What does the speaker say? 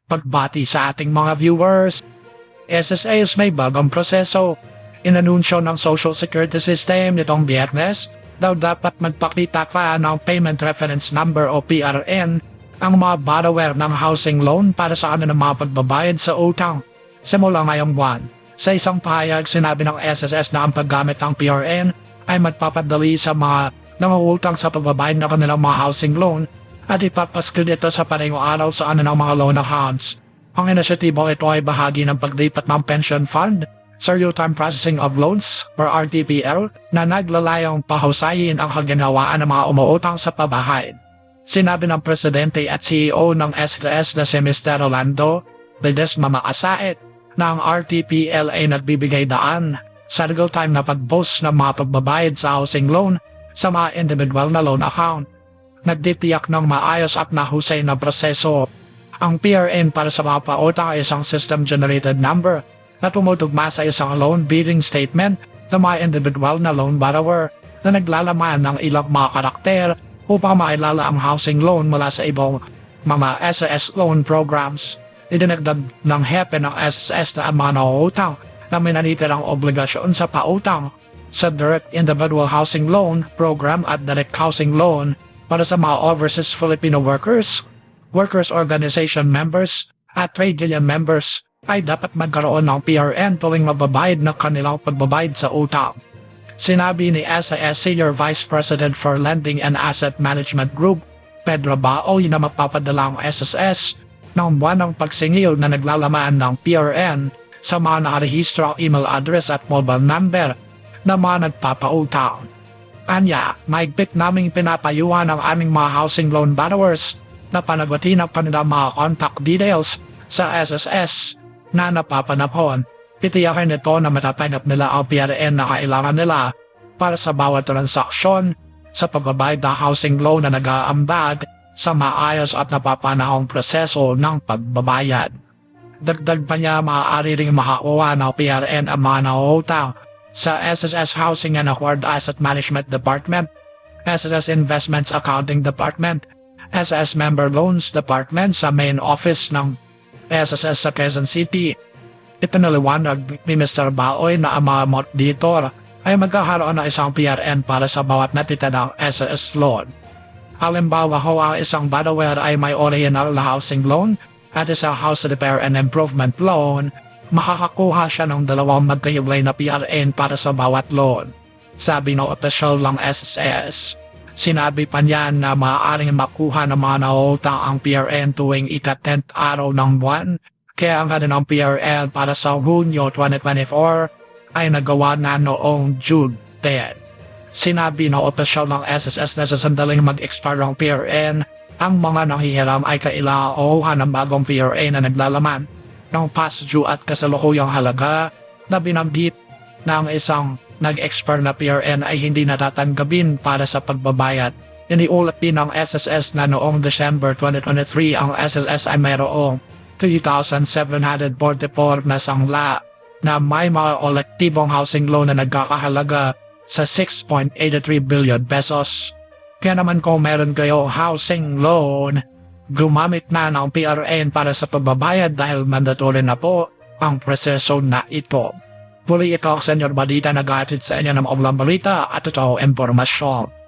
Pagbati sa ating mga viewers. SSS may bagong proseso. Inanunsyo ng Social Security System nitong Biyernes daw dapat magpakita ka ng Payment Reference Number o PRN ang mga borrower ng housing loan para sa kanilang mga pagbabayad sa utang simula ngayong buwan. Sa isang pahayag, sinabi ng SSS na ang paggamit ng PRN ay magpapadali sa mga nangungutang sa pagbabayad ng kanilang mga housing loan at ipapaskil ito sa parehong araw sa kanilang mga loan accounts. Ang inisyatibo ito ay bahagi ng paglipat ng pension fund sa Real-Time Processing of Loans or RTPL na naglalayong pahusayin ang kaginawaan ng mga umuutang sa pabahay. Sinabi ng Presidente at CEO ng SSS na si Mr. Rolando Ledesma Macasaet na ang RTPL ay nagbibigay daan sa real-time na pag-post ng mga pagbabayad sa housing loan sa mga individual na loan account. Nagtitiyak ng maayos at nahusay na proseso. Ang PRN para sa mga pautang ay isang system-generated number na tumutugma sa isang loan billing statement ng mga individual na loan borrower na naglalaman ng ilang mga karakter upang mailala ang housing loan mula sa ibang mga SSS loan programs. Idinagdag ng hepe ng SSS na ang mga nauutang na may nanitirang obligasyon sa pautang sa Direct Individual Housing Loan Program at Direct Housing Loan para sa mga overseas Filipino workers, workers organization members at trade union members ay dapat magkaroon ng PRN tuwing mababayad ng kanilang pagbabayad sa utang. Sinabi ni SIS Senior Vice President for Lending and Asset Management Group, Pedro Baoy, na mapapadala ang SSS ng buwan ng pagsingil na naglalaman ng PRN sa mga nakarehistrong email address at mobile number na mga nagpapautang. Anya, maigpit naming pinapayuhan ang aming mga housing loan borrowers na panagutin ang kanilang mga contact details sa SSS na napapanahon. Pitiyakin ito na matatanggap nila ang PRN na kailangan nila para sa bawat transaksyon sa pagbabayad ng housing loan na nag-aambag sa maayos at napapanahong proseso ng pagbabayad. Dagdag pa niya, maaari ring makakuha ng PRN ang mga nauutang sa SSS Housing and Acquired Asset Management Department, SSS Investments Accounting Department, SSS Member Loans Department sa main office ng SSS sa Quezon City. Ipinaliwanag ni Mr. Baoy na ang mga mortgagor ay magkakaroon ng isang PRN para sa bawat natita ng SSS loan. Halimbawa ho, ang isang borrower ay may original na housing loan at isang house repair and improvement loan, makakakuha siya ng dalawang magkahiwalay na PRN para sa bawat loan. Sabi ng opisyal ng SSS. Sinabi pa niya na maaaring makuha ng mga nauutang ang PRN tuwing ika-10th araw ng buwan, kaya ang kanilang PRN para sa Hunyo 2024 ay nagawa na noong June 10. Sinabi ng opisyal ng SSS na sa sandaling mag-expire ang PRN, ang mga nanghihiram ay kailangan kuha ng bagong PRN na naglalaman ng past due at kasalukuyang halaga na binanggit na ang isang nag-expire na PRN ay hindi natatanggapin para sa pagbabayad. Iniulat din ng SSS na noong December 2023 ang SSS ay mayroong 3,744 na sangla na may mga kolektibong housing loan na nagkakahalaga sa 6.83 billion pesos. Kaya naman kung meron kayo housing loan, gumamit na ng PRN para sa pagbabayad dahil mandatory na po ang proseso na ito. Muli ito ang Senyor Balita, nag-aatid sa inyo ng mga balita at ito impormasyon.